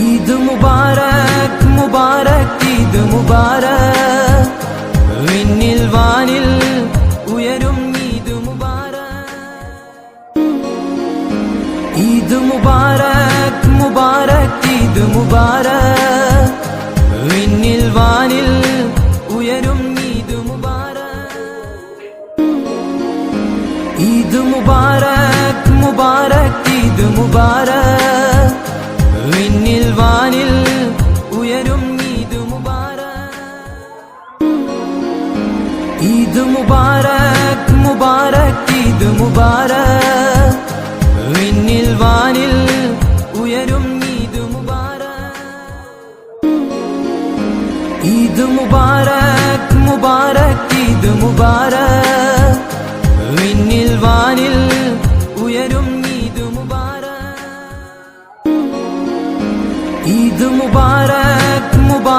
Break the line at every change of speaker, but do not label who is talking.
ഈദ് മുബാരക് മുബാരക് ഈദ് മുബാരക് വിണ്ണിൽ വാനിൽ ഉയരും ഈദ് മുബാരക് ഈദ് മുബാരക് മുബാരക് ഈദ് മുബാരക് വിണ്ണിൽ വാനിൽ ഉയരും ഈദ് മുബാരക് ഈദ് മുബാരക് മുബാരക് ഈദ് മുബാരക് വിണ്ണിൽ വാനിൽ ഉയരും ഈദ് മുബാരക് ഈദ് മുബാരക് മുബാരക് ഈദ് മുബാരക് വിണ്ണിൽ വാനിൽ ഉയരും ഈദ് മുബാരക് ഈദ് മുബാരക് മുബാരക് ഈദ് മുബാരക് വിണ്ണിൽ വാനിൽ ഉയരും ഈദ് മുബാരക് ഈദ് മുബാരക് മുബാരക്